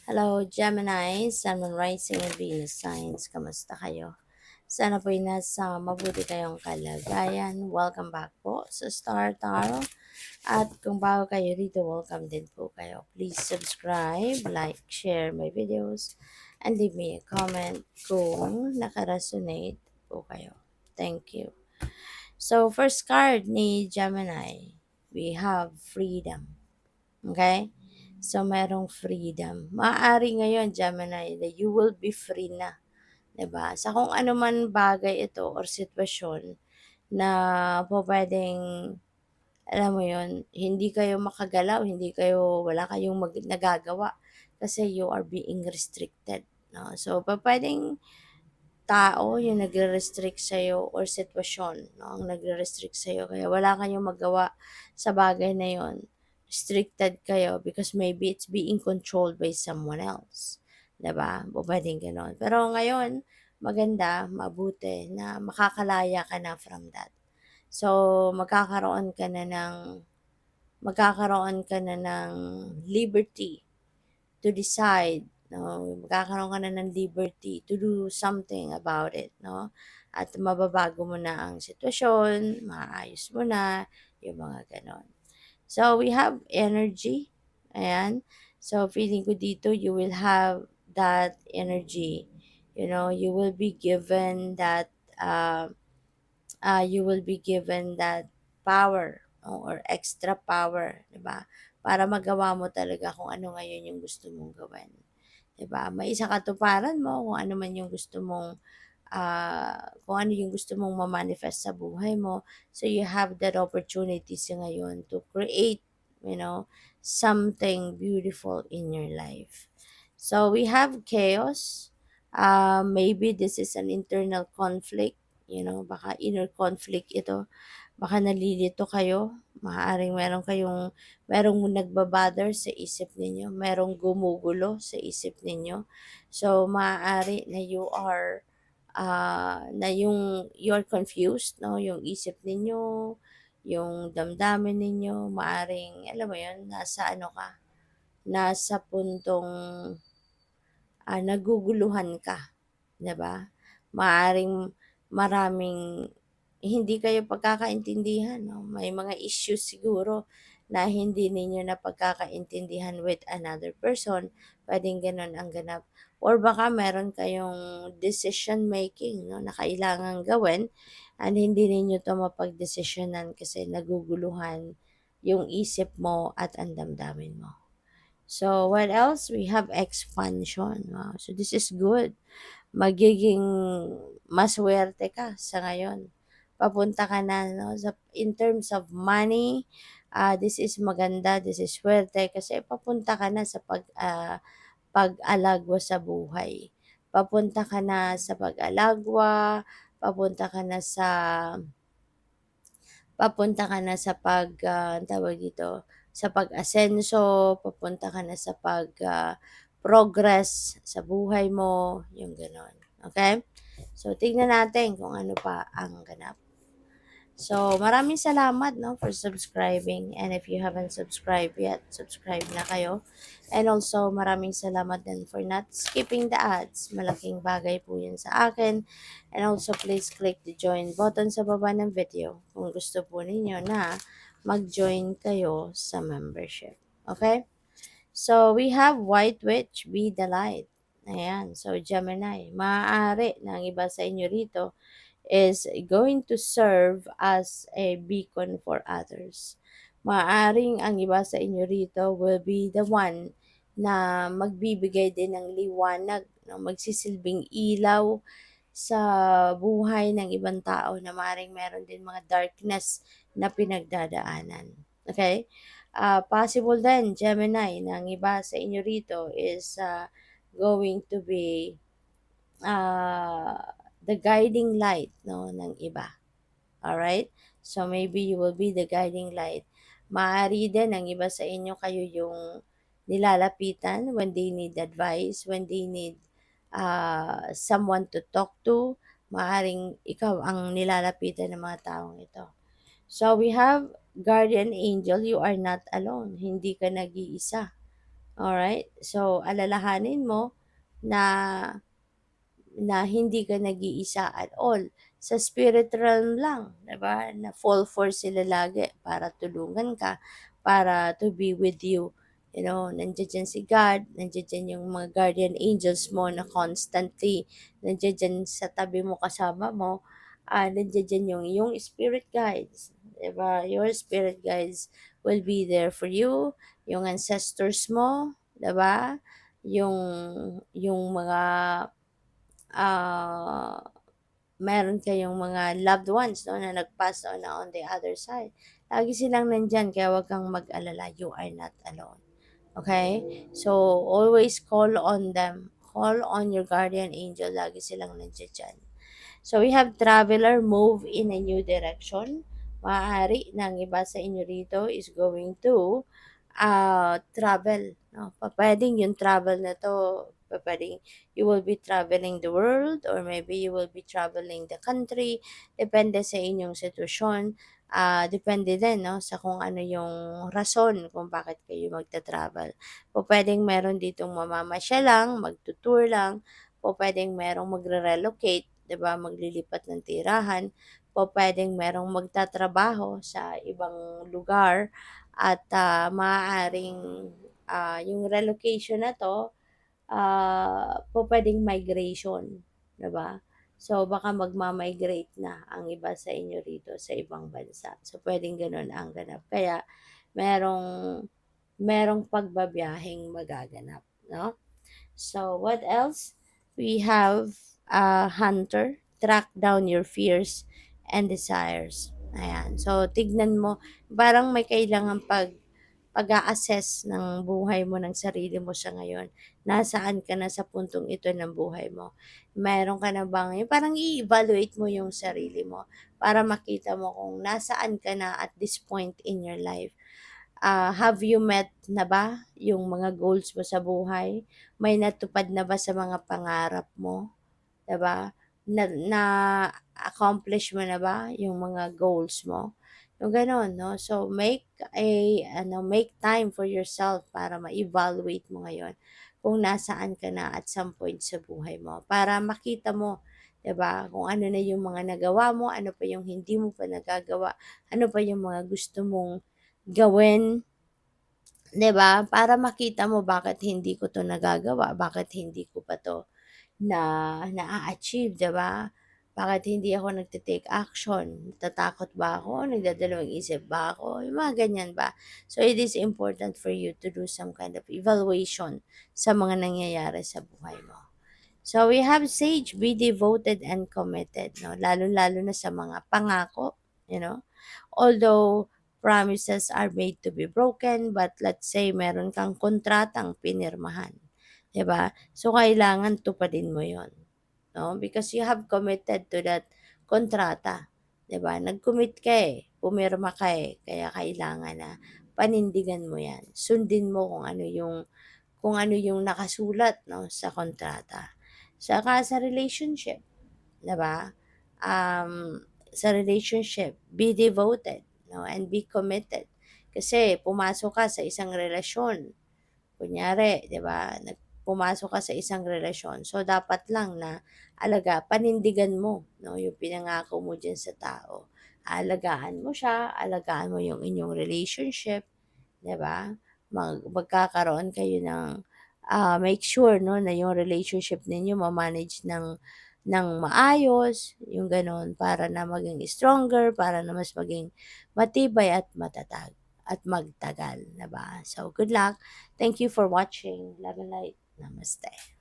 Hello, Gemini, Sun, Moon, Rising, and Venus signs. Kamusta kayo? Sana po'y nasa mabuti kayong kalagayan. Welcome back po sa Star Tarot. At kung bago kayo rito, welcome din po kayo. Please subscribe, like, share my videos, and leave me a comment kung nakaresonate po kayo. Thank you. So, first card ni Gemini, we have freedom. Okay? So, merong freedom. Maaari ngayon, Gemini, na you will be free na. 'Di ba? Sa kung ano man bagay ito or sitwasyon na po pwedeng, alam mo yon, hindi kayo makagalaw, wala kayong nagagawa kasi you are being restricted. No? So, pwedeng tao yung nagre-restrict sa'yo or sitwasyon, no, ang nagre-restrict sa'yo kaya wala kayong magawa sa bagay na yon. Restricted kayo because maybe it's being controlled by someone else, 'di ba? Pupuwedeng gano'n. Pero ngayon, maganda, mabuti na makakalaya ka na from that. So, magkakaroon ka na ng liberty to decide, no? Magkakaroon ka na ng liberty to do something about it, no? At mababago mo na ang sitwasyon, maayos mo na, yung mga ganon. So, we have energy. Ayan. So, feeling ko dito, you will have that energy. You know, you will be given that power, no, or extra power, 'di ba? Para magawa mo talaga kung ano ngayon yung gusto mong gawin, 'di ba? May isa katuparan mo kung ano man yung gusto mong kung ano yung gusto mong ma-manifest sa buhay mo. So you have that opportunity sa ngayon to create, you know, something beautiful in your life. So we have chaos. Maybe this is an internal conflict, baka inner conflict ito. Baka nalilito kayo, maaaring merong nagbabother sa isip ninyo, merong gumugulo sa isip ninyo. So maaari na you're confused, no, yung isip ninyo, yung damdamin ninyo, maaring alam mo yun, nasa puntong naguguluhan ka, 'di ba? Maaring maraming hindi kayo pagkakaintindihan, 'no? May mga issues siguro na hindi ninyo napagkakaintindihan with another person, puwedeng gano'n ang ganap. Or baka meron kayong decision making, 'no, na kailangang gawin and hindi ninyo 'to mapagdesisyonan kasi naguguluhan yung isip mo at ang damdamin mo. So, what else? We have expansion. Wow. So, this is good. Magiging maswerte ka sa ngayon. Papunta ka na, no? In terms of money, this is maganda, this is swerte kasi papunta ka na sa pag-alagwa sa buhay. Papunta ka na sa pag-alagwa, papunta ka na sa papunta ka na sa tawag dito, sa pag-asenso, papunta ka na sa progress sa buhay mo, yung gano'n. Okay? So, tingnan natin kung ano pa ang ganap. So, maraming salamat, no, for subscribing. And if you haven't subscribed yet, subscribe na kayo. And also, maraming salamat din for not skipping the ads. Malaking bagay po yun sa akin. And also, please click the join button sa baba ng video kung gusto po ninyo na mag-join kayo sa membership. Okay? So, we have White Witch, Be the Light. Ayan. So, Gemini, maaari na ang iba sa inyo rito is going to serve as a beacon for others. Maaring ang iba sa inyo rito will be the one na magbibigay din ng liwanag, no? Magsisilbing ilaw sa buhay ng ibang tao na maaring meron din mga darkness na pinagdadaanan. Okay? Possible din, Gemini, na ang iba sa inyo rito is going to be uh, the guiding light, no, ng iba. Alright? So, maybe you will be the guiding light. Maaari din ang iba sa inyo kayo yung nilalapitan when they need advice, when they need someone to talk to. Maaring ikaw ang nilalapitan ng mga taong ito. So, we have guardian angel, you are not alone. Hindi ka nag-iisa. Alright? So, alalahanin mo na hindi ka nag-iisa at all. Sa spirit realm lang, 'di ba? Na fall force sila lagi para tulungan ka, para to be with you. Nandiyan diyan si God, nandiyan diyan yung mga guardian angels mo na constantly nandiyan diyan sa tabi mo, kasama mo. Nandiyan diyan yung iyong spirit guides, 'di ba? Your spirit guides will be there for you, yung ancestors mo, 'di ba? Yung mga ah, meron kayong mga loved ones 'no, na nag-pass on na on the other side. Lagi silang nandiyan kaya huwag kang mag-alala, you are not alone, okay? So, always call on them, call on your guardian angel, lagi silang nandiya diyan. So, we have traveler move in a new direction. Maaari na ang iba sa inyo rito is going to travel, 'no. Pupuwedeng yung travel na 'to, pupuwedeng you will be traveling the world or maybe you will be traveling the country, depende sa inyong sitwasyon. Depende din 'no, sa kung ano yung rason kung bakit kayo magta-travel. Pupuwedeng meron ditong mamamasyal lang, magtu-tour lang, pupuwedeng merong magre-relocate, 'di ba, maglilipat ng tirahan, pupuwedeng merong magtatrabaho sa ibang lugar at, maaaring, yung relocation na 'to, pupuwedeng migration, 'di ba? So, baka magma-migrate na ang iba sa inyo rito sa ibang bansa. So, puwedeng gano'n ang ganap. Kaya merong merong pagbabiyaheng magaganap, 'no? So, what else? We have hunter, track down your fears and desires. Ayan. So, tignan mo, parang may kailangan pag-a-assess ng buhay mo, ng sarili mo sa ngayon. Nasaan ka na sa puntong ito ng buhay mo? Meron ka na bang, yung parang i-evaluate mo yung sarili mo para makita mo kung nasaan ka na at this point in your life. Have you met na ba yung mga goals mo sa buhay? May natupad na ba sa mga pangarap mo, 'di ba? Na-accomplish mo na ba yung mga goals mo? Yung gano'n 'no. So, make time for yourself para ma-evaluate mo ngayon kung nasaan ka na at some point sa buhay mo. Para makita mo, 'di ba, kung ano na yung mga nagawa mo, ano pa yung hindi mo pa nagagawa, ano pa yung mga gusto mong gawin, 'di ba? Para makita mo bakit hindi ko 'to nagagawa, bakit hindi ko pa 'to na naa-achieve, 'di ba? Bakit hindi ako nagte-take action? Natatakot ba ako? Nagdadalawang isip ba ako? Yung mga ganyan ba? So, it is important for you to do some kind of evaluation sa mga nangyayari sa buhay mo. So, we have sage, be devoted and committed, no? Lalo-lalo na sa mga pangako, you know? Although promises are made to be broken, but let's say meron kang kontratang pinirmahan, 'di ba? So kailangan tupadin mo 'yon, no? Because you have committed to that kontrata, 'di ba? Nag-commit ka eh, pumirma ka eh, kaya kailangan na panindigan mo 'yan. Sundin mo kung ano yung nakasulat, no, sa kontrata. Saka sa relationship, 'di ba? Sa relationship, be devoted, no, and be committed. Kasi pumasok ka sa isang relasyon, kunyari, 'di ba? Pumasok ka sa isang relasyon. So dapat lang na panindigan mo, no, yung pinangako mo diyan sa tao. Alagaan mo siya, alagaan mo yung inyong relationship, 'di ba? Magkakaroon kayo ng make sure 'no na yung relationship ninyo ma-manage ng maayos, yung gano'n, para na maging stronger, para na mas maging matibay at matatag at magtagal, 'di ba? So, good luck. Thank you for watching. Love and light. Namaste.